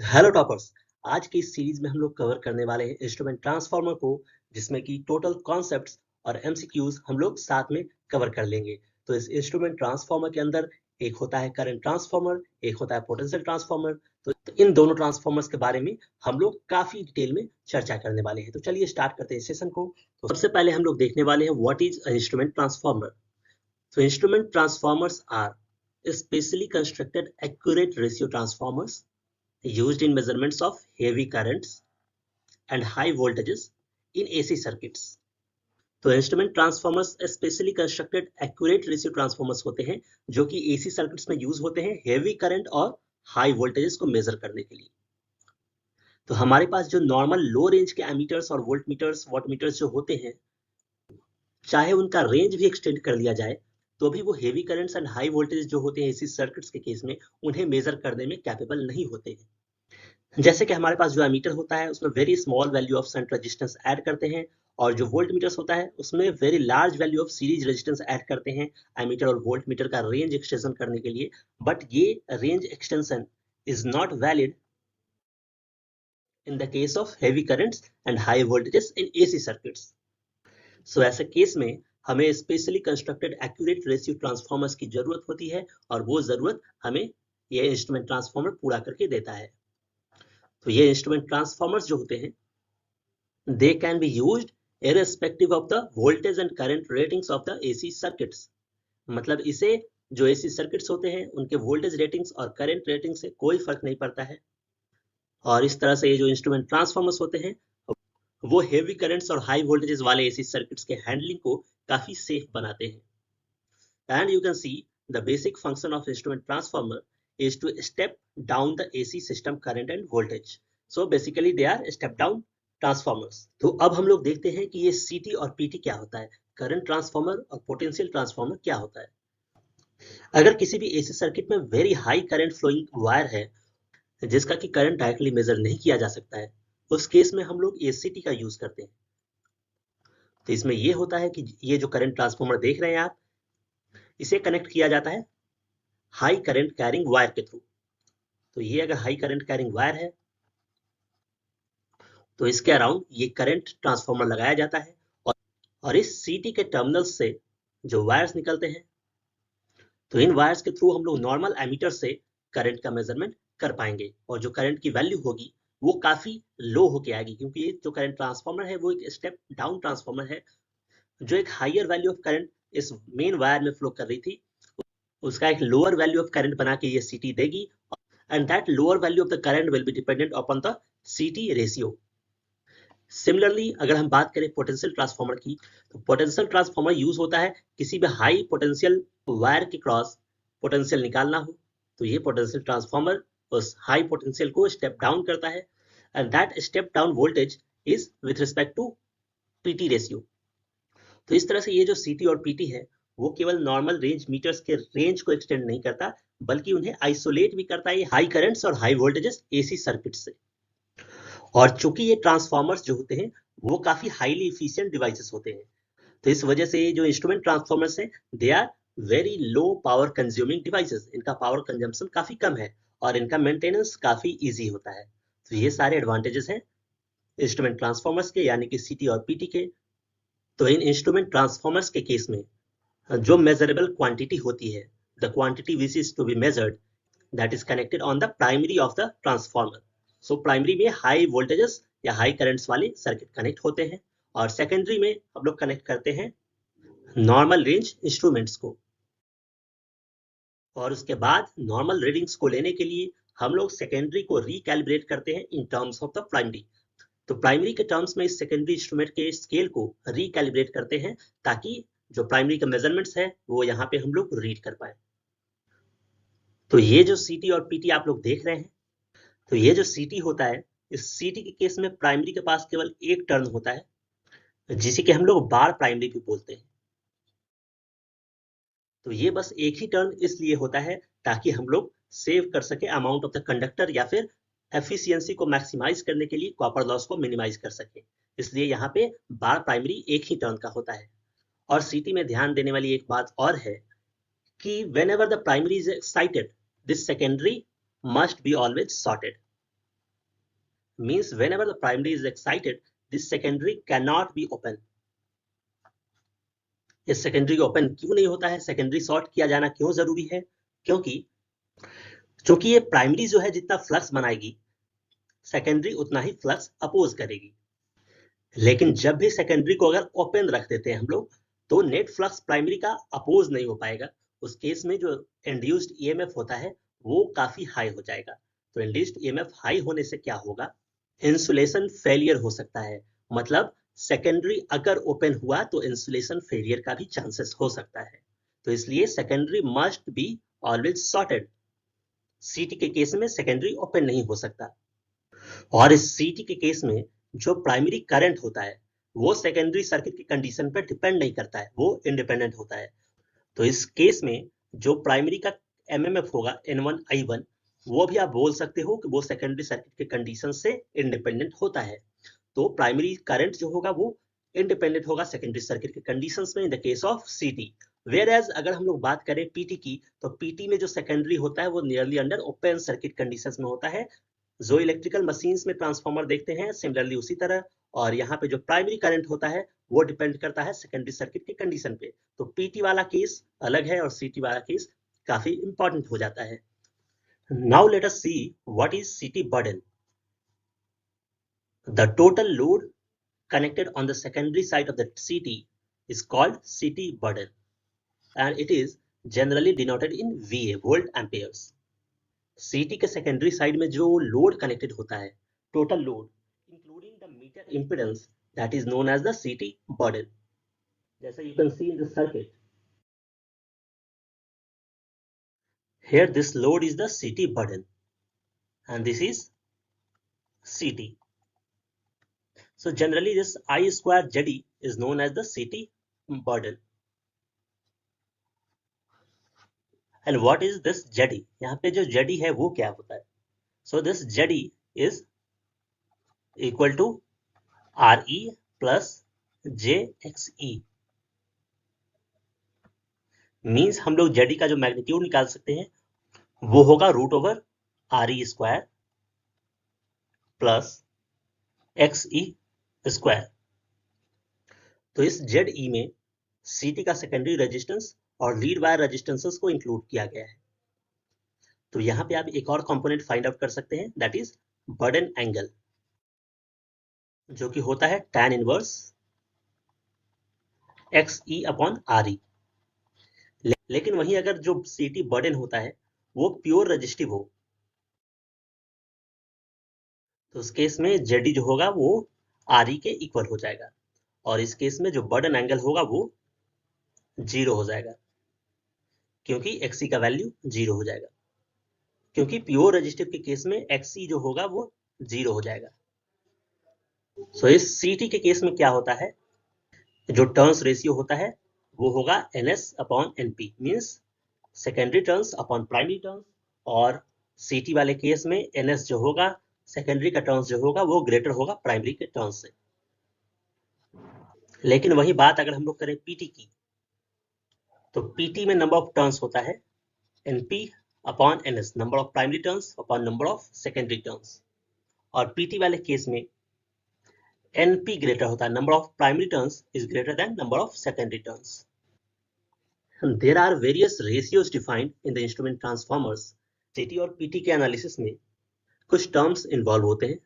Hello toppers. आज की इस सीरीज में हम लोग कवर करने वाले हैं इंस्ट्रूमेंट ट्रांसफार्मर को, जिसमें कि टोटल कॉन्सेप्ट्स और एमसीक्यूज हम लोग साथ में कवर कर लेंगे। तो इस इंस्ट्रूमेंट ट्रांसफार्मर के अंदर एक होता है करंट ट्रांसफार्मर, एक होता है पोटेंशियल ट्रांसफार्मर। तो इन दोनों ट्रांसफार्मर्स के बारे में हम लोग काफी डिटेल में चर्चा करने वाले हैं। तो चलिए स्टार्ट करते हैं सेशन को। तो सबसे पहले हम लोग देखने वाले हैं what is instrument transformer. So instrument transformers are specially constructed accurate ratio transformers used in measurements of heavy currents and high voltages in AC circuits. तो instrument transformers specially constructed accurate ratio transformers होते हैं जो कि AC circuits में use होते हैं heavy current और high voltages को मेजर करने के लिए। तो हमारे पास जो नॉर्मल लो रेंज के एमीटर्स और वोल्ट मीटर्स वॉट मीटर्स जो होते हैं, चाहे उनका रेंज भी एक्सटेंड कर लिया जाए तो भी वो heavy currents and high voltage जो होते हैं एसी सर्किट्स के केस में उन्हें मेजर करने में कैपेबल नहीं होते हैं। जैसे कि हमारे पास जो एमीटर होता है उसमें very small value of shunt resistance add करते हैं, और जो वोल्ट मीटर्स होता है उसमें very large value of series resistance add करते हैं एमीटर और वोल्ट मीटर का रेंज एक्सटेंशन करने के लिए। बट ये range extension is not valid in the case of heavy currents and high voltages in AC circuits. So ऐसे case में हमें specially constructed accurate ratio transformers की जरूरत होती है, और वो जरूरत हमें ये इंस्ट्रूमेंट ट्रांसफार्मर पूरा करके देता है। तो ये इंस्ट्रूमेंट ट्रांसफार्मर्स जो होते हैं, they can be used irrespective of the voltage and current ratings of the AC circuits। मतलब इसे जो AC सर्किट्स होते हैं उनके वोल्टेज रेटिंग्स और करंट रेटिंग से कोई फर्क नहीं पड़ता है। और इस तरह से ये जो इंस्ट्रूमेंट ट्रांसफार्मर्स होते हैं वो हेवी करंट्स और हाई वोल्टेजेस वाले AC सर्किट्स के हैंडलिंग को काफी सेफ बनाते हैं। And you can see the basic function of instrument transformer is to step down the AC system current and voltage. So basically they are step down transformers. तो अब हम लोग देखते हैं कि ये सीटी और पीटी क्या होता है, करंट ट्रांसफार्मर और पोटेंशियल ट्रांसफार्मर क्या होता है। अगर किसी भी एसी सर्किट में very high current flowing wire है जिसका कि करंट डायरेक्टली मेजर नहीं किया जा सकता है, उस केस में हम लोग एसीटी का यूज करते हैं। तो इसमें ये होता है कि ये जो करंट ट्रांसफार्मर देख रहे हैं आप, इसे कनेक्ट किया जाता है हाई करंट कैरिंग वायर के थ्रू। तो ये अगर हाई करंट कैरिंग वायर है तो इसके अराउंड ये करंट ट्रांसफार्मर लगाया जाता है, और इस सीटी के टर्मिनल्स से जो वायर्स निकलते हैं, तो इन वायर्स के थ्रू हम लोग नॉर्मल एमीटर से करंट का मेजरमेंट कर पाएंगे, और जो करंट की वैल्यू होगी वो काफी लो होके आएगी, क्योंकि ये जो करंट ट्रांसफार्मर है वो एक स्टेप डाउन ट्रांसफार्मर है। जो एक हायर वैल्यू ऑफ करंट इस मेन वायर में फ्लो कर रही थी उसका एक लोअर वैल्यू ऑफ करंट बना के ये सीटी देगी, and that lower value of the current will be dependent upon the CT ratio। Similarly अगर हम बात करें पोटेंशियल ट्रांसफार्मर की, तो पोटेंशियल ट्रांसफार्मर यूज होता है किसी भी हाई पोटेंशियल वायर के क्रॉस पोटेंशियल निकालना हो, तो ये पोटेंशियल ट्रांसफार्मर उस हाई पोटेंशियल को स्टेप डाउन करता है, and that step down voltage is with respect to PT ratio. तो इस तरह से ये जो सीटी और पीटी है वो केवल नॉर्मल रेंज मीटर्स के रेंज को एक्सटेंड नहीं करता, बल्कि उन्हें आइसोलेट भी करता है हाई करंट्स और हाई वोल्टेजेस एसी सर्किट से। और चूंकि ये ट्रांसफार्मर्स जो होते हैं वो काफी हाईली इफिशिएंट डिवाइसेस होते हैं, तो इस वजह से जो इंस्ट्रूमेंट ट्रांसफार्मर्स हैं they are very low power consuming devices. इनका पावर कंजम्पशन काफी कम है और इनका मेंटेनेंस काफी इजी होता है। तो ये सारे एडवांटेजेस हैं इंस्ट्रूमेंट ट्रांसफार्मर्स के, यानी कि सीटी और पीटी के। तो इन इंस्ट्रूमेंट ट्रांसफार्मर्स के केस में जो मेजरेबल क्वांटिटी होती है, the quantity which is to be measured, that is connected on the primary of the transformer. So primary में हाई वोल्टेजेस या हाई करंट्स वाले सर्किट कनेक्ट होते हैं, और सेकेंडरी में हम लोग कनेक्ट करते हैं नॉर्मल रेंज इंस्ट्रूमेंट्स को। और उसके बाद नॉर्मल रीडिंग्स को लेने के लिए हम लोग सेकेंडरी को रिकैलिब्रेट करते हैं in terms of the primary. तो प्राइमरी के टर्म्स में इस सेकेंडरी इंस्ट्रूमेंट के स्केल को रिकैलिब्रेट करते हैं, ताकि जो प्राइमरी के मेजरमेंट्स है वो यहाँ पे हम लोग रीड कर पाए। तो ये जो सीटी और पीटी आप लोग देख रहे हैं, तो ये जो सीटी होता है, इस सीटी के केस में प्राइमरी के पास केवल एक टर्न होता है, जिसे कि हम लोग बार प्राइमरी भी बोलते हैं। तो ये बस एक ही टर्न इसलिए होता है ताकि हम लोग सेव कर सके अमाउंट ऑफ द कंडक्टर, या फिर एफिशिएंसी को मैक्सिमाइज करने के लिए कॉपर लॉस को मिनिमाइज कर सके, इसलिए यहाँ पे बार प्राइमरी एक ही टर्न का होता है। और सीटी में ध्यान देने वाली एक बात और है कि whenever the primary is excited, this secondary must be always shorted। means whenever the primary is excited, this secondary cannot be open. ये सेकेंडरी ओपन क्यों नहीं होता है? सेकेंडरी शॉर्ट किया जाना क्यों जरूरी है? क्योंकि ये प्राइमरी जो है जितना फ्लक्स बनाएगी, सेकेंडरी उतना ही फ्लक्स अपोज करेगी। लेकिन जब भी सेकेंडरी को अगर ओपन रख देते हैं हम लोग, तो नेट फ्लक्स प्राइमरी का अपोज नहीं हो पाएगा। उस केस में जो इंड्यूस्ड ईएमएफ होता है वो काफी हाई हो जाएगा। तो इंड्यूस्ड ईएमएफ हाई होने से क्या होगा? इंसुलेशन फेलियर हो सकता है। मतलब सेकेंडरी अगर ओपन हुआ तो इंसुलेशन फेलियर का भी चांसेस हो सकता है। तो इसलिए secondary must be always shorted. सीटी के केस में सेकेंडरी ओपन नहीं हो सकता। और इस सीटी के केस में जो प्राइमरी करंट होता है वो सेकेंडरी सर्किट की कंडीशन पर डिपेंड नहीं करता है, वो इंडिपेंडेंट होता है। तो इस केस में जो प्राइमरी का एमएमएफ होगा N1 I1, वो भी आप बोल सकते हो कि वो सेकेंडरी सर्किट के कंडीशन से इंडिपेंडेंट होता है। तो प्राइमरी करंट जो होगा वो इंडिपेंडेंट होगा सेकेंडरी सर्किट के कंडीशंस में इन द केस ऑफ सीटी। वेयर एज अगर हम लोग बात करें पीटी की, तो पीटी में जो सेकेंडरी होता है वो nearly under open circuit conditions में होता है। जो इलेक्ट्रिकल मशीन्स में ट्रांसफार्मर देखते हैं सिमिलरली उसी तरह। और यहाँ पे जो प्राइमरी करंट होता है वो डिपेंड करता है सेकेंडरी सर्किट की कंडीशन पे। तो पीटी वाला केस अलग है और सीटी वाला केस काफी इंपॉर्टेंट हो जाता है। Now let us see what is CT burden. The total load connected on the secondary side of the CT is called CT burden, and it is generally denoted in VA, volt amperes. CT के secondary side में जो load connected होता है, total load including the meter impedance, that is known as the CT burden. जैसा you can see in the circuit, here this load is the CT burden and this is CT. So generally this I square ZE is known as the CT burden. And what is this ZE? यहाँ पे जो ZE है वो क्या होता है? So this ZE is equal to RE plus JXE. Means हम लोग ZE का जो मैग्नीट्यूड निकाल सकते हैं वो होगा root over RE square plus XE square. तो इस ZE में CT का सेकेंडरी रेजिस्टेंस और लीड वायर रेजिस्टेंसेस को इंक्लूड किया गया है। तो यहाँ पे आप एक और कंपोनेंट फाइंड आउट कर सकते हैं, दैट इज बर्डन एंगल, जो कि होता है tan inverse XE upon RE। लेकिन वहीं अगर जो CT बर्डन होता है वो प्योर रेजिस्टिव हो, तो उस केस में ZD जो होगा वो RE के इक्वल हो जाएगा और इस केस में जो बर्डन एंगल होगा वो 0 हो जाएगा, क्योंकि XE का वैल्यू 0 हो जाएगा। क्योंकि प्योर रेजिस्टिव के केस में XE जो होगा वो 0 हो जाएगा। सो इस CT के केस में क्या होता है, जो टर्न्स रेशियो होता है वो होगा NS upon NP, means secondary turns upon primary turns. और CT वाले केस में NS जो होगा सेकेंडरी का टर्न्स जो होगा वो ग्रेटर होगा प्राइमरी के टर्न्स से। लेकिन वही बात अगर हम लोग करें PT की, तो PT में नंबर ऑफ टर्न्स होता है NP upon NS, number of primary turns upon number of secondary turns. और PT वाले केस में NP ग्रेटर होता है, number of primary turns is greater than number of secondary turns. And there are various ratios defined in the instrument transformers. CT और PT के analysis में कुछ terms involve होते हैं,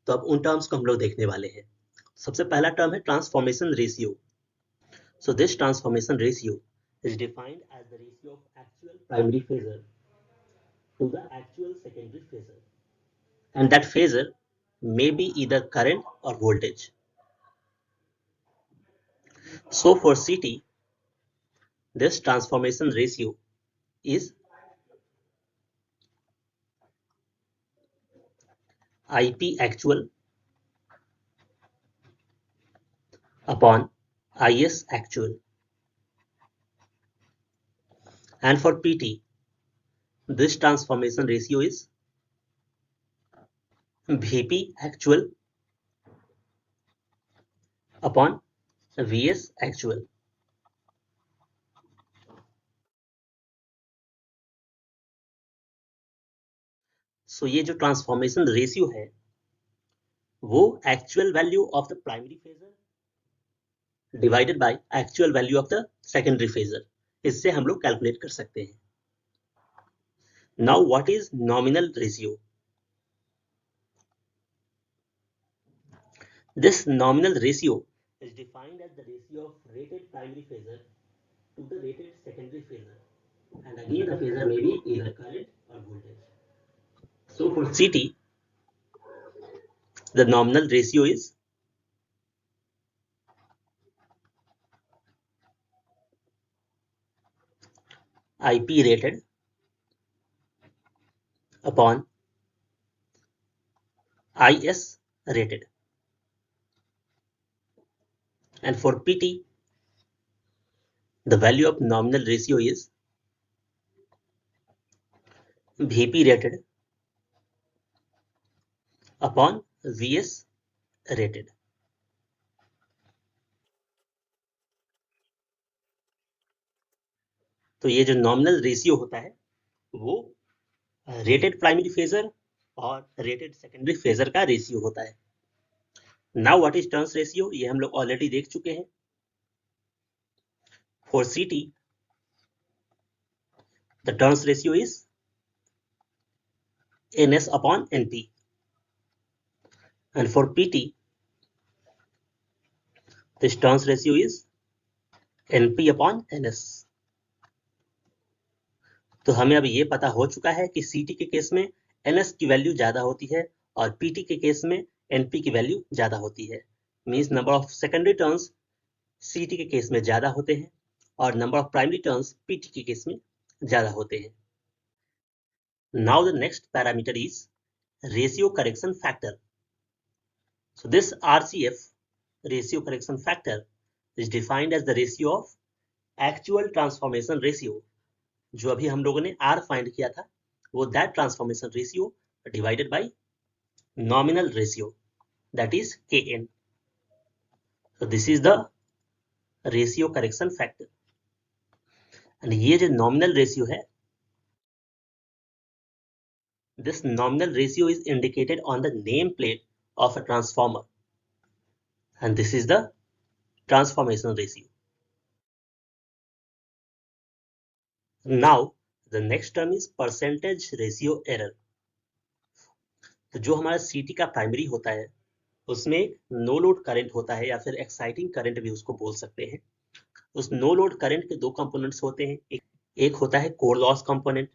तो अब उन टर्म्स को हम लोग देखने वाले हैं। सबसे पहला टर्म है transformation ratio. So this transformation ratio is defined as the ratio of actual primary phasor to the actual secondary phasor, and that phasor may be either current or voltage. So for CT, this transformation ratio is IP actual upon IS actual, and for PT this transformation ratio is VP actual upon VS actual. So ये जो transformation ratio है वो actual value of the primary phasor divided by actual value of the secondary phasor, इससे हम लोग calculate कर सकते हैं। Now what is nominal ratio? This nominal ratio is defined as the ratio of rated primary phasor to the rated secondary phasor, and again the phasor may be either current or voltage. So for CT, the nominal ratio is IP rated upon IS rated, and for PT, the value of nominal ratio is VP rated upon VS rated. तो ये जो nominal ratio होता है वो rated primary phasor और rated secondary phasor का ratio होता है। Now what is turns ratio, ये हम लोग ऑलरेडी देख चुके हैं। फॉर सीटी the turns ratio is ns upon np, and for pt this turns ratio is np upon ns. तो हमें अब ये पता हो चुका है कि CT के केस में NS की वैल्यू ज्यादा होती है और PT के केस में NP की वैल्यू ज्यादा होती है। Means number of secondary turns CT के केस में ज्यादा होते हैं और number of primary turns PT के केस में ज्यादा होते हैं। Now the next parameter is ratio correction factor. So this RCF, ratio correction factor, is defined as the ratio of actual transformation ratio. जो अभी हम लोगों ने R फाइंड किया था वो that transformation ratio divided by nominal ratio, that is Kn. So this is the ratio correction factor. And ये जो नॉमिनल रेशियो है, this nominal ratio is indicated on the name plate of a transformer, and this is the transformation ratio. Now the next term is percentage ratio error. तो जो हमारा CT का primary होता है उसमें नो लोड करंट होता है या फिर एक्साइटिंग करंट भी उसको बोल सकते हैं। उस नो लोड करंट के दो कंपोनेंट्स होते हैं, एक होता है कोर लॉस कंपोनेंट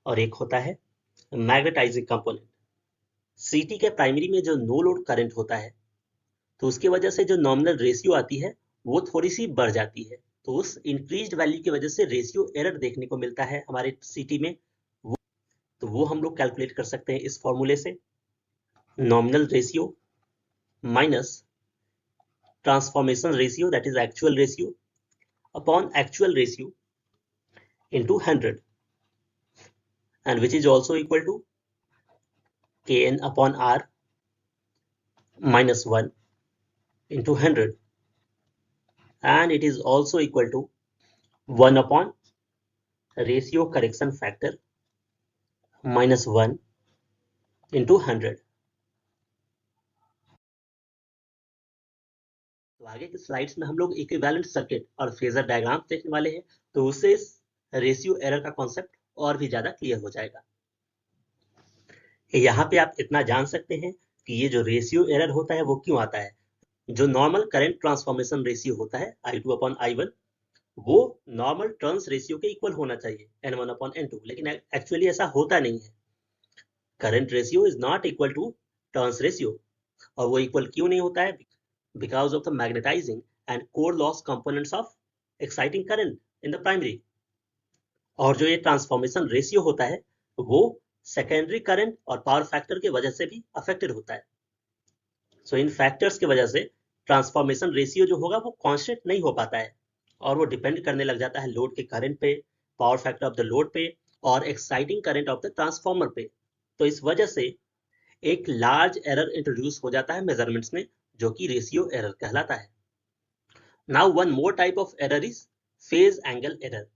और एक होता है मैग्नेटाइजिंग कंपोनेंट। CT के प्राइमरी में जो नो लोड करंट होता है तो उसकी वजह से जो नॉमिनल रेशियो आती है वो थोड़ी सी बढ़ जाती है, तो उस इंक्रीज्ड वैल्यू की वजह से रेशियो एरर देखने को मिलता है हमारे CT में। तो वो हम लोग कैलकुलेट कर सकते हैं इस फॉर्मूले से, nominal ratio minus transformation ratio that is actual ratio upon actual ratio into 100, and which is also equal to Kn upon R minus 1 into 100, and it is also equal to 1 upon ratio correction factor minus 1 into 100. तो आगे के slides में हम लोग equivalent circuit और phasor diagram देखने वाले हैं, तो उससे इस रेशियो एरर का कॉन्सेप्ट और भी ज्यादा क्लियर हो जाएगा। यहाँ पे आप इतना जान सकते हैं कि ये जो रेशियो एरर होता है वो क्यों आता है। जो नॉर्मल करंट ट्रांसफॉर्मेशन रेशियो होता है I2 upon I1, वो नॉर्मल टर्न्स रेशियो के इक्वल होना चाहिए N1 upon N2, लेकिन एक्चुअली ऐसा होता नहीं है। Current ratio is not equal to turns ratio, और वो इक्वल क्यों नहीं होता है? Because of the magnetising and core loss components of exciting current in the primary. और जो ये ट्रांसफॉर्मेशन रेशियो होता है वो सेकेंडरी करंट और पावर फैक्टर की वजह से भी अफेक्टेड होता है। सो इन फैक्टर्स की वजह से ट्रांसफॉर्मेशन रेशियो जो होगा वो कांस्टेंट नहीं हो पाता है और वो डिपेंड करने लग जाता है लोड के करंट पे, power factor of the load पे और exciting current of the transformer पे। तो इस वजह से एक लार्ज एरर इंट्रोड्यूस हो जाता है मेजरमेंट्स में, जो कि रेशियो एरर कहलाता है। Now one more type of error is phase angle error.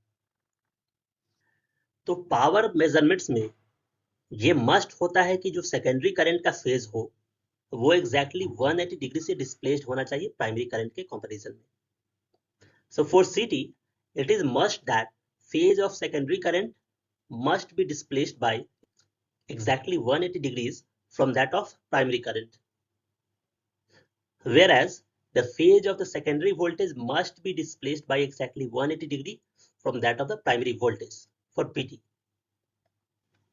तो पावर मेजरमेंट्स में ये मस्ट होता है कि जो सेकेंडरी करंट का फेज हो वो एग्जैक्टली 180 डिग्री से डिस्प्लेस्ड होना चाहिए प्राइमरी करंट के कंपैरिजन में. So for CT, it is must that phase of secondary current must be displaced by exactly 180 degrees from that of primary current. Whereas the phase of the secondary voltage must be displaced by exactly 180 degree from that of the primary voltage for PT.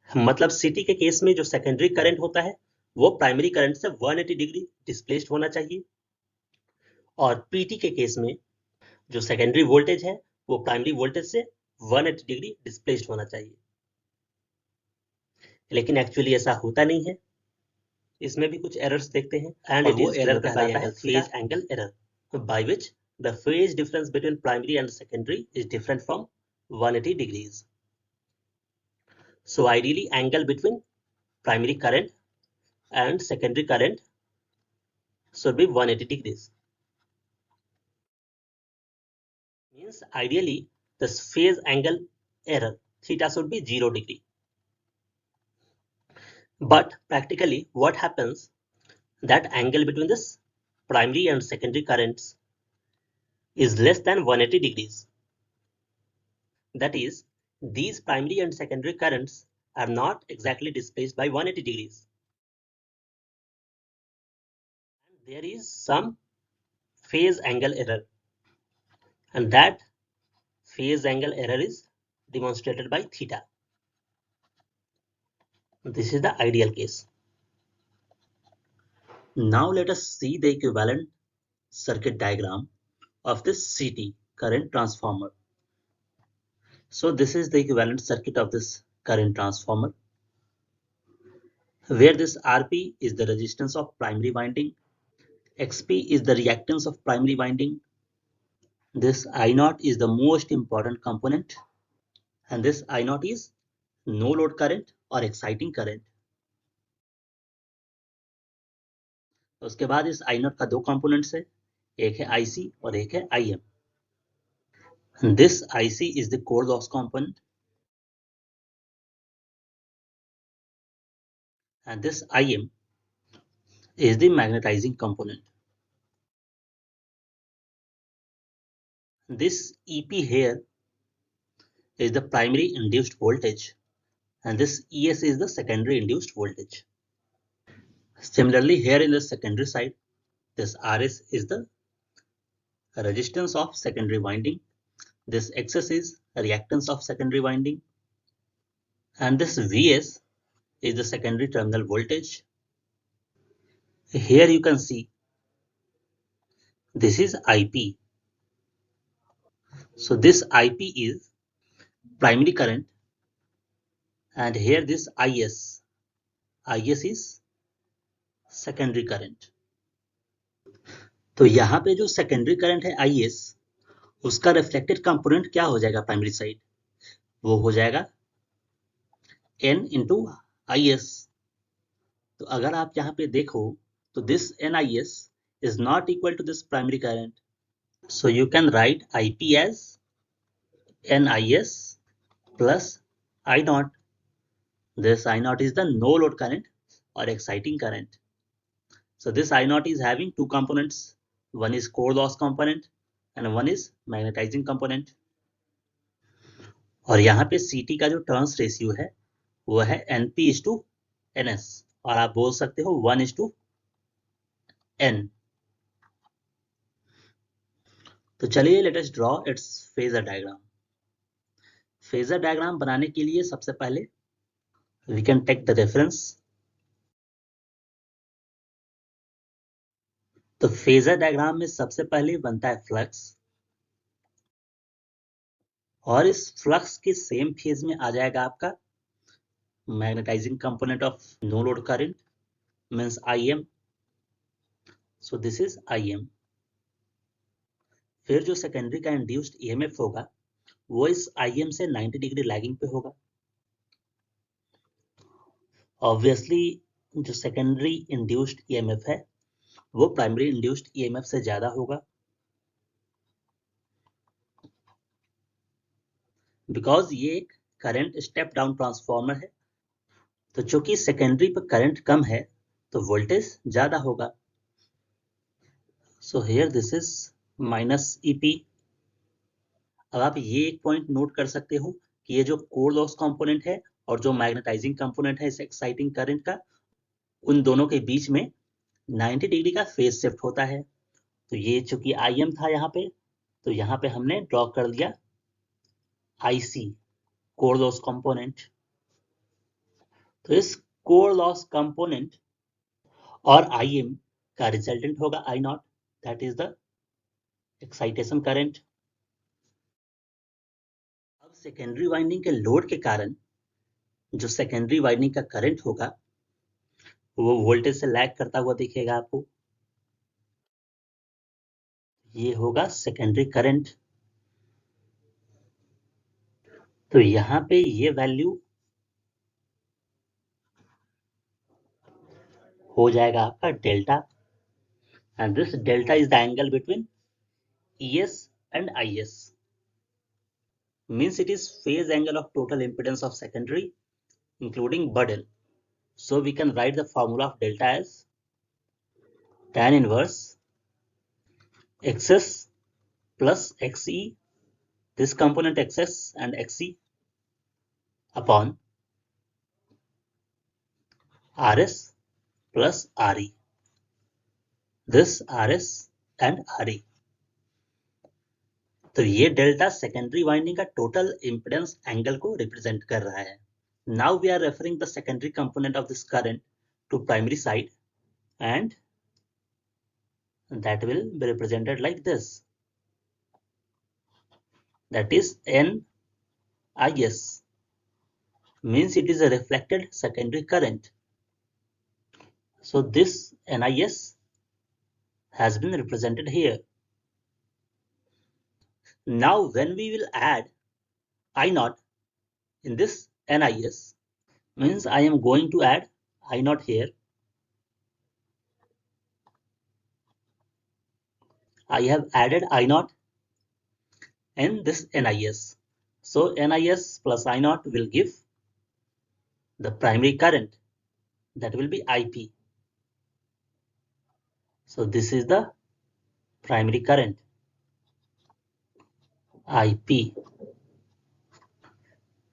मतलब CT के case में जो secondary current होता है वो primary current से 180 degree displaced होना चाहिए, और PT के केस में जो सेकेंडरी वोल्टेज है वो प्राइमरी वोल्टेज से 180 डिग्री डिस्प्लेस्ड होना चाहिए. लेकिन एक्चुअली ऐसा होता नहीं है, इसमें भी कुछ एरर्स देखते हैं. एंड वो एरर कहलाता है phase angle error, by which the phase difference between primary and secondary is different from 180 degrees. So ideally angle between primary current and secondary current should be 180 degrees. Means ideally the phase angle error theta should be 0 degree. But practically what happens, that angle between this primary and secondary currents is less than 180 degrees. That is, these primary and secondary currents are not exactly displaced by 180 degrees. And there is some phase angle error, and that phase angle error is demonstrated by theta. This is the ideal case. Now let us see the equivalent circuit diagram of this CT, current transformer. So this is the equivalent circuit of this current transformer, where this Rp is the resistance of primary winding, Xp is the reactance of primary winding, this I0 is the most important component, and this I0 is no load current or exciting current. उसके बाद इस I0 का दो components है, एक है IC और एक है IM. And this IC is the core loss component, and this IM is the magnetizing component. This EP here is the primary induced voltage, and this ES is the secondary induced voltage. Similarly, here in the secondary side, this RS is the resistance of secondary winding, this XS is reactance of secondary winding, and this VS is the secondary terminal voltage. Here you can see this is IP. So this IP is primary current, and here this IS is secondary current. तो यहाँ पे जो secondary current है IS, उसका reflected component क्या हो जाएगा primary side, वो हो जाएगा N इंटू IS. तो अगर आप यहाँ पे देखो तो this NIS is not equal to this primary current. So you can write IP as NIS plus I0. This I0 is the no load current or exciting current. So this I0 is having two components. One is core loss component and one is magnetizing component. और यहाँ पे CT का जो turns ratio है वो है NP/NS, और आप बोल सकते हो 1:N. तो चलिए let us draw its phasor diagram. Phasor diagram बनाने के लिए सबसे पहले we can take the reference. तो फेजर डायग्राम में सबसे पहले बनता है फ्लक्स, और इस फ्लक्स के सेम फेज में आ जाएगा आपका magnetising component of no load current means IM. So this is IM. फिर जो सेकेंडरी का इंड्यूस्ड EMF होगा वो इस IM से 90 डिग्री लैगिंग पे होगा. ऑब्वियसली जो सेकेंडरी इंड्यूस्ड EMF है वो प्राइमरी इंड्यूस्ड EMF से ज्यादा होगा, बिकॉज ये एक करंट स्टेप डाउन ट्रांसफॉर्मर है. तो चूंकि सेकेंडरी पर करंट कम है तो वोल्टेज ज्यादा होगा। So here this is minus EP. अब आप ये एक पॉइंट नोट कर सकते हो कि ये जो कोर लॉस कंपोनेंट है और जो मैग्नेटाइजिंग कंपोनेंट है इस एक्साइटिंग करंट का, उन दोनों के बीच में 90 डिग्री का फेज शिफ्ट होता है। तो ये चूंकि IM था यहाँ पे, तो यहाँ पे हमने ड्रॉ कर दिया IC, कोर लॉस कंपोनेंट। तो इस कोर लॉस कंपोनेंट और IM का रिजल्टेंट होगा I not, that is the excitation current. अब सेकेंडरी वाइंडिंग के लोड के कारण जो सेकेंडरी वाइंडिंग का करंट होगा वो वोल्टेज से लैग करता हुआ दिखेगा आपको। ये होगा सेकेंडरी करंट। तो यहाँ पे ये वैल्यू हो जाएगा आपका delta, and this delta is the angle between ES and IS, means it is phase angle of total impedance of secondary including burden. So we can write the formula of delta as tan inverse XS plus XE, this component XS and XE, upon RS plus RE, this RS and RE. तो ये delta secondary winding का total impedance angle को represent कर रहा है। Now we are referring the secondary component of this current to primary side, and that will be represented like this, that is NIS, means it is a reflected secondary current. So this NIS has been represented here. Now when we will add I naught in this NIS, means I am going to add I naught here. I have added I naught in this NIS. So NIS plus I naught will give the primary current, that will be IP. So this is the primary current, IP,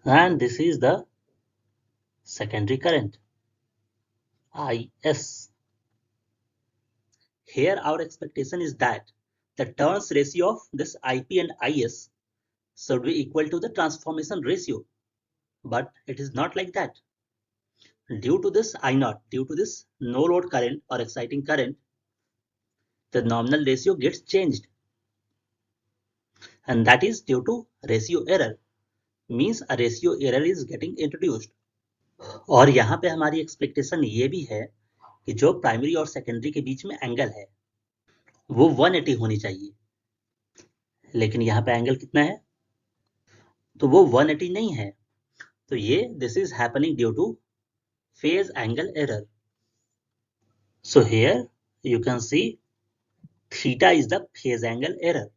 and this is the secondary current, IS. Here our expectation is that the turns ratio of this IP and IS should be equal to the transformation ratio, but it is not like that. Due to this I naught, due to this no load current or exciting current, the nominal ratio gets changed, and that is due to ratio error, means a ratio error is getting introduced. और यहाँ पे हमारी expectation ये भी है कि जो primary और सेकेंडरी के बीच में एंगल है वो 180 होनी चाहिए, लेकिन यहाँ पे एंगल कितना है, तो वो 180 नहीं है। तो ये this is happening due two phase angle error. So here you can C theta is the phase angle error.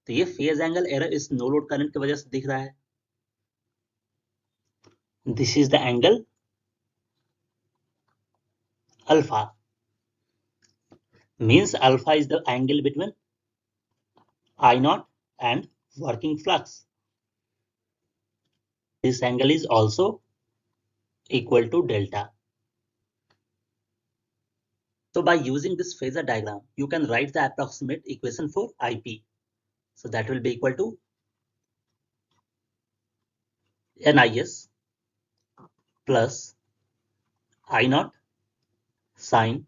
तो ये फेज एंगल एरर इस नो लोड करंट की वजह से दिख रहा है। This is the angle alpha, means alpha is the angle between I naught and working flux. This angle is also equal to delta. So by using this phasor diagram, you can write the approximate equation for IP. So that will be equal to NIS plus I naught sine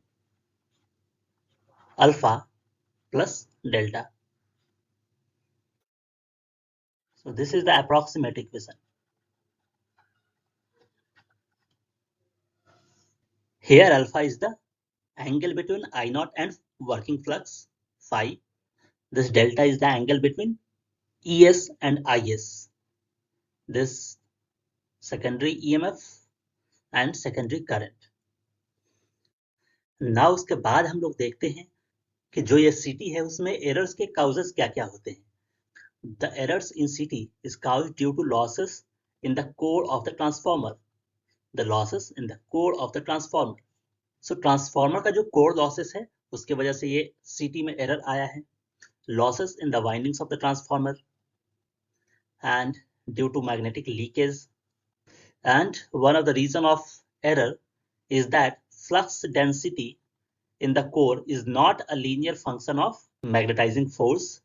alpha plus delta. So this is the approximate equation. Here alpha is the angle between I naught and working flux phi. This delta is the angle between ES and IS. This secondary EMF and secondary current. Now उसके बाद हम लोग देखते हैं कि जो ये CT है उसमें एरर्स के काउजेस क्या क्या होते हैं। The errors in CT is caused due to losses in the core of the transformer. the losses in the core of the transformer. So transformer का जो core losses है उसके वजह से ये CT में error आया है. Losses in the windings of the transformer and due to magnetic leakage. And one of the reason of error is that flux density in the core is not a linear function of magnetizing force,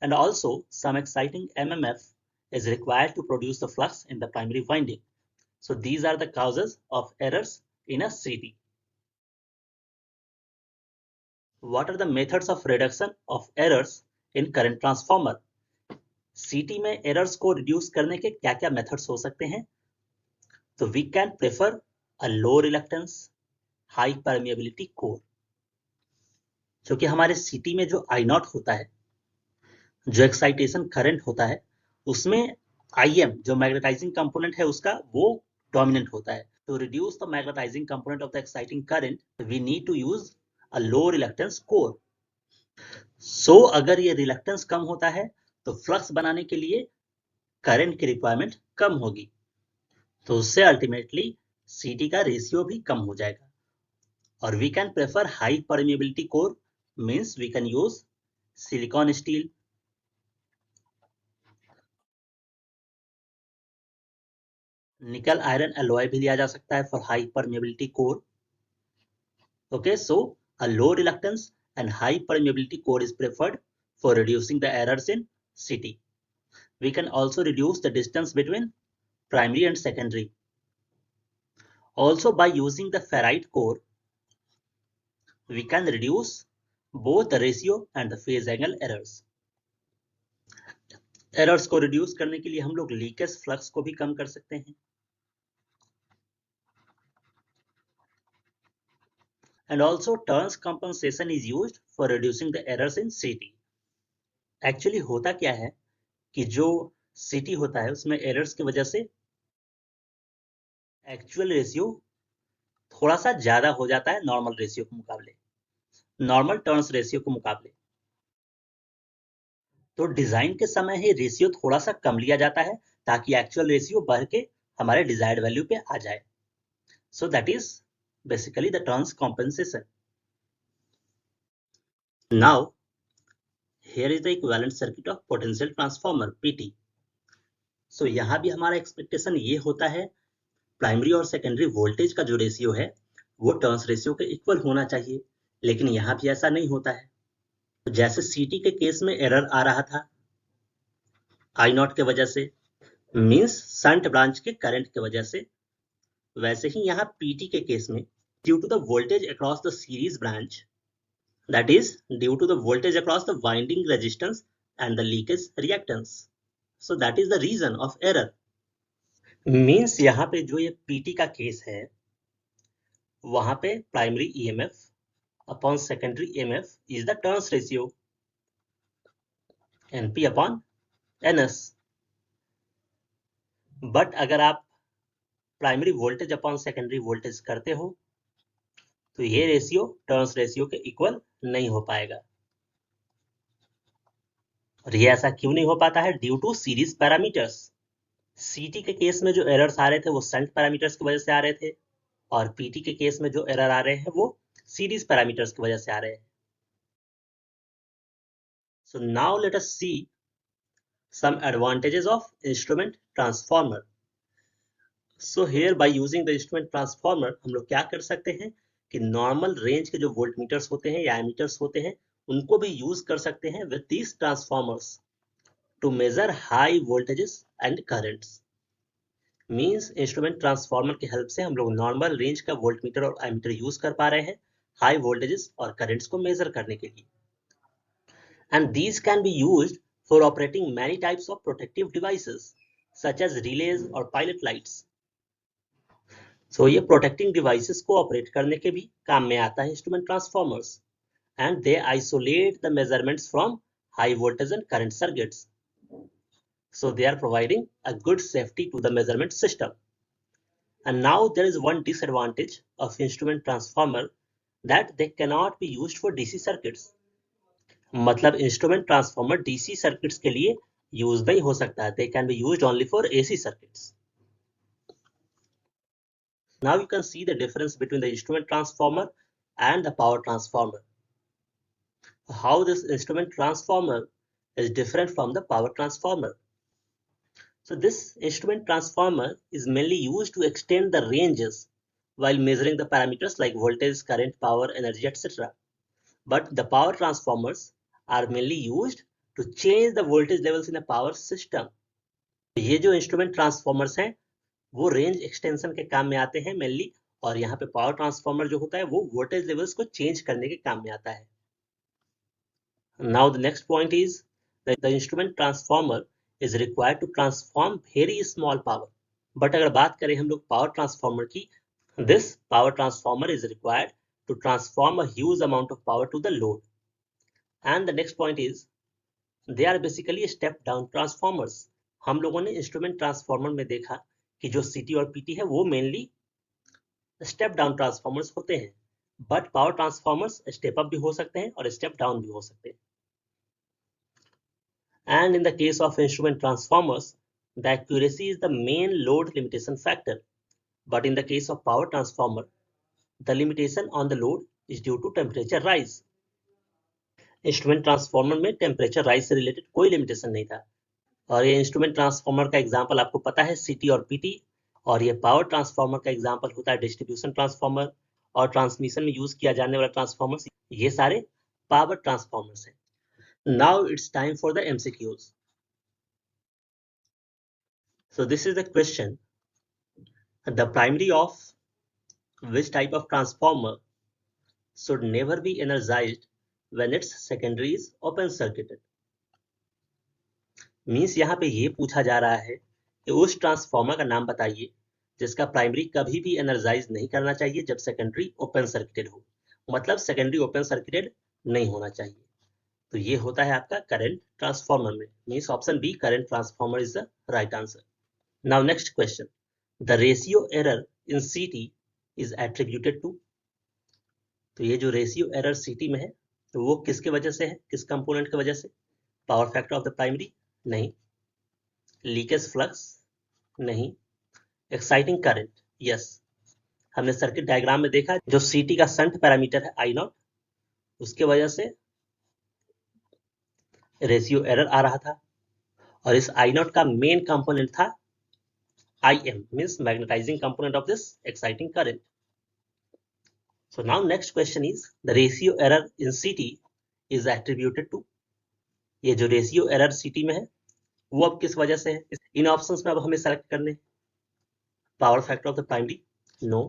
and also some exciting MMF is required to produce the flux in the primary winding. So these are the causes of errors in a CT. What are the methods of reduction of errors in current transformer? CT में errors को reduce करने के क्या-क्या methods हो सकते हैं? तो we can prefer a low reluctance, high permeability core. क्योंकि हमारे CT में जो I0 होता है, जो एक्साइटेशन करंट होता है, उसमें IM जो मैग्नेटाइजिंग कंपोनेंट है उसका वो डोमिनेंट होता है. To reduce the magnetizing component of the exciting current, we need to use a low reluctance core. So अगर ये रिलक्टेंस कम होता है तो फ्लक्स बनाने के लिए करंट की रिक्वायरमेंट कम होगी, तो उससे अल्टीमेटली CT का रेशियो भी कम हो जाएगा. और we can prefer high permeability core, means we can use silicon steel, निकल आयरन एलॉय भी लिया जा सकता है for high permeability core. Okay, so a low reluctance and high permeability core is preferred for reducing the errors in CT. We can also reduce the distance between primary and secondary. Also, by using the ferrite core, we can reduce both the ratio and the phase angle errors. Errors को reduce करने के लिए हम लोग leakage flux को भी कम कर सकते हैं. And also turns compensation is used for reducing the errors in CT. Actually होता क्या है कि जो CT होता है उसमें errors की वजह से actual ratio थोड़ा सा ज्यादा हो जाता है नॉर्मल रेशियो के मुकाबले, नॉर्मल टर्न्स रेशियो के मुकाबले. तो डिजाइन के समय ही रेशियो थोड़ा सा कम लिया जाता है ताकि एक्चुअल रेशियो बढ़ के हमारे डिजायर्ड वैल्यू पे आ जाए. सो that is basically the turns compensation. Now here is the equivalent circuit of potential transformer PT. So यहाँ भी हमारा एक्सपेक्टेशन ये होता है प्राइमरी और सेकेंडरी वोल्टेज का जो रेशियो है वो टर्न्स रेशियो के इक्वल होना चाहिए, लेकिन यहाँ भी ऐसा नहीं होता है. तो जैसे CT के केस में एरर आ रहा था I0 के वजह से, मींस शंट ब्रांच के करंट के वजह से, वैसे ही यहाँ PT के केस में due to the voltage across the series branch, that is due to the voltage across the winding resistance and the leakage reactance. So that is the reason of error. Means यहाँ पे जो ये PT का case है वहां पे primary EMF upon secondary EMF is the turns ratio NP upon NS. But अगर आप primary voltage upon secondary voltage करते हो तो ये रेशियो टर्न्स रेशियो के इक्वल नहीं हो पाएगा. और ये ऐसा क्यों नहीं हो पाता है? Due to series parameters. CT के केस में जो एरर्स आ रहे थे वो शंट पैरामीटर्स की वजह से आ रहे थे, और PT के केस में जो एरर आ रहे हैं वो सीरीज पैरामीटर्स की वजह से आ रहे हैं. So now let us see some advantages of instrument transformer. So here by using the instrument transformer हम लोग क्या कर सकते हैं कि नॉर्मल रेंज के जो वोल्टमीटर्स होते हैं या एमीटर्स होते हैं उनको भी यूज कर सकते हैं with these transformers to measure high voltages and currents. Means instrument transformer की हेल्प से हम लोग नॉर्मल रेंज का वोल्टमीटर और एमीटर यूज कर पा रहे हैं हाई वोल्टेजेस और करंट्स को मेजर करने के लिए. And these can be used for operating many types of protective devices such as relays or pilot lights. So ये protecting devices को ऑपरेट करने के भी काम में आता है instrument transformers, and they isolate the measurements from high voltage and current circuits. So they are providing a good safety to the measurement system. And now there is one disadvantage of instrument transformer, that they cannot be used for DC circuits. मतलब instrument transformer DC circuits के लिए use नहीं हो सकता है. They can be used only for AC circuits. Now you can see the difference between the instrument transformer and the power transformer. How this instrument transformer is different from the power transformer. So this instrument transformer is mainly used to extend the ranges while measuring the parameters like voltage, current, power, energy, etc. But the power transformers are mainly used to change the voltage levels in a power system. ये जो instrument transformers हैं वो range extension के काम में आते हैं mainly, और यहाँ पे पावर ट्रांसफॉर्मर जो होता है वो वोल्टेज लेवल्स को चेंज करने के काम में आता है. Now the next point is that the instrument transformer is required to transform very small power. But अगर बात करें हम लोग power transformer की, this power transformer is required to transform a huge amount of power to the load. And the next point is they are basically step down transformers. हम लोगों ने instrument transformer में देखा कि जो CT और PT है वो mainly step down transformers होते हैं, but power transformers step up भी हो सकते हैं और step down भी हो सकते हैं. And in the case of instrument transformers, the accuracy is the main load limitation factor. But in the case of power transformer, the limitation on the load is due to temperature rise. Instrument transformer में temperature rise से related कोई limitation नहीं था, और ये instrument transformer का example आपको पता है सीटी और पीटी, और ये पावर ट्रांसफॉर्मर का एग्जांपल होता है डिस्ट्रीब्यूशन ट्रांसफॉर्मर, और ट्रांसमिशन में यूज किया जाने वाला ट्रांसफॉर्मर, ये सारे पावर ट्रांसफॉर्मर्स हैं. Now it's time for the MCQs. So this is the question: the primary of which type of transformer should never be energized when its secondary is open circuited? Means यहाँ पे ये पूछा जा रहा है कि उस ट्रांसफॉर्मर का नाम बताइए जिसका प्राइमरी कभी भी एनर्जाइज नहीं करना चाहिए जब सेकेंडरी ओपन सर्किटेड हो, मतलब सेकेंडरी ओपन सर्किटेड नहीं होना चाहिए. तो ये होता है आपका करंट ट्रांसफॉर्मर में, means option B current transformer is the right answer. Now next question: the ratio error in CT is attributed to. तो ये जो रेशियो एरर सीटी में है तो वो किसके वजह से है, किस कंपोनेंट की वजह से? Power factor of the primary? नहीं. Leakage flux? नहीं. Exciting current? यस. हमने सर्किट डायग्राम में देखा जो सीटी का शंट पैरामीटर है आई नॉट, उसके वजह से रेशियो एरर आ रहा था, और इस आई नॉट का मेन कंपोनेंट था IM, means magnetizing component of this exciting current. So now next question is the ratio error in CT is attributed to. ये जो रेशियो एरर CT में है वो अब किस वजह से है? इन ऑप्शंस में अब हमें सेलेक्ट करने: power factor of the primary? No.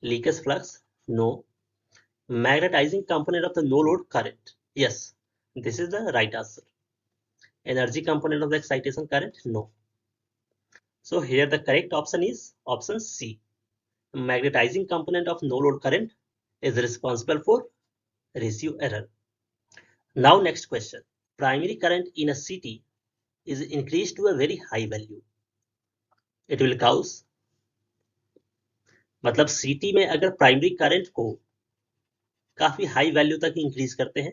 Leakage flux? No. Magnetizing component of the no load current? Yes, this is the right answer. Energy component of the excitation current? No. So here the correct option is option C. Magnetizing component of no load current is responsible for ratio error. Now next question: primary current in a CT is increased to a very high value. It will cause, मतलब CT में अगर primary current को काफी high value तक increase करते हैं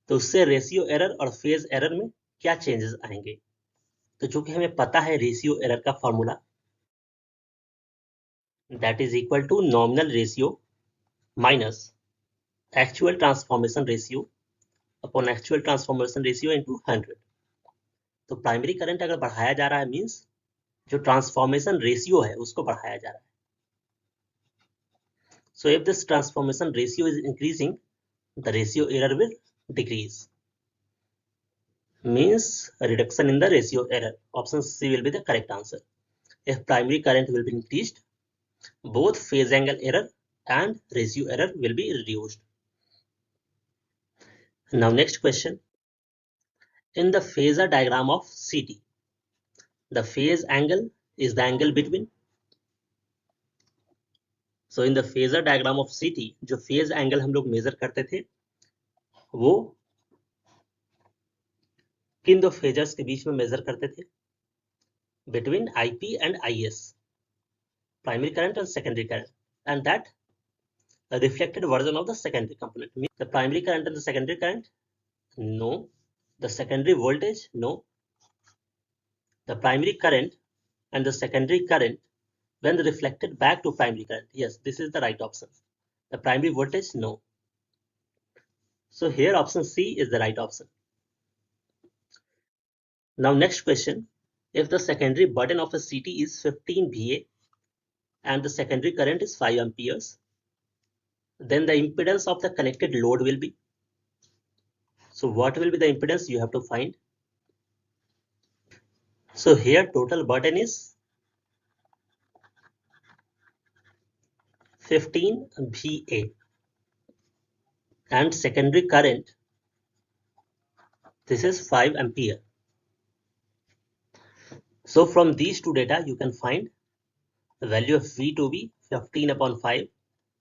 तो उससे रेशियो एरर और फेज एरर में क्या चेंजेस आएंगे? तो चूंकि हमें पता है रेशियो एरर का formula, that is equal to nominal ratio minus actual transformation ratio upon actual transformation ratio into 100. तो प्राइमरी करंट अगर बढ़ाया जा रहा है मींस जो ट्रांसफॉर्मेशन रेशियो है उसको बढ़ाया जा रहा है. So if this transformation ratio is increasing the ratio error will decrease, means reduction in the ratio error. Option C will be the correct answer. If primary current will be increased, both phase angle error and ratio error will be reduced. Now next question: in the phasor diagram of CT, the phase angle is the angle between. So in the phasor diagram of CT, जो phase angle हम लोग measure करते थे वो किन दो phasors के बीच में मेजर करते थे? Between IP and IS, primary current and secondary current, and that a reflected version of the secondary component. Means the primary current and the secondary current? No. The secondary voltage? No. The primary current and the secondary current when reflected back to primary current. Yes, this is the right option. The primary voltage, no. So here option C is the right option. Now next question, if the secondary burden of a CT is 15 VA and the secondary current is 5 amperes, then the impedance of the connected load will be. So what will be the impedance you have to find? So here total burden is 15 VA and secondary current, this is 5 ampere. So from these two data you can find the value of V to be 15 upon 5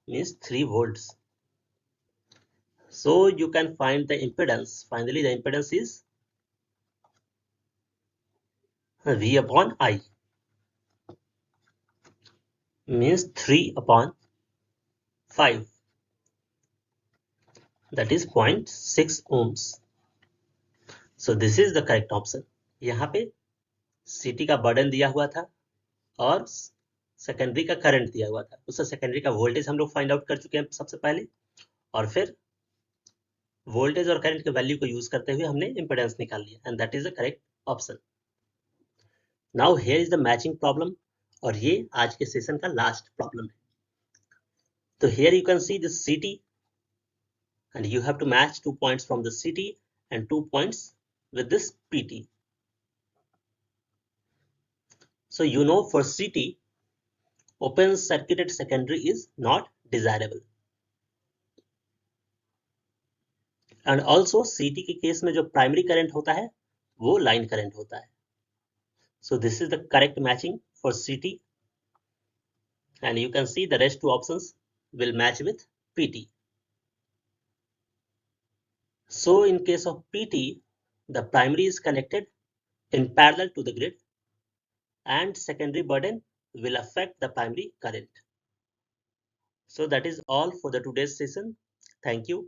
means 3 volts. So you can find the impedance. Finally the impedance is V upon I means 3 upon 5, that is 0.6 ohms. So this is the correct option. यहाँ पे CT का burden दिया हुआ था और secondary का current दिया हुआ था, उससे सेकेंडरी का वोल्टेज हम लोग फाइंड आउट कर चुके हैं सबसे पहले, और फिर वोल्टेज और करंट के वैल्यू को यूज करते हुए हमने इंपेडेंस निकाल लिया, and that is the correct option. Now here is the matching problem, और ये आज के सेशन का लास्ट प्रॉब्लम है. तो here you can see this CT and you have to match 2 points from the CT and 2 points with this PT. So you know for CT, open circuited secondary is not desirable. And also CT के case में जो primary current होता है वो line current होता है. So this is the correct matching for CT, and you can see the rest two options will match with PT. So in case of PT, the primary is connected in parallel to the grid and secondary burden will affect the primary current. So that is all for the today's session. Thank you.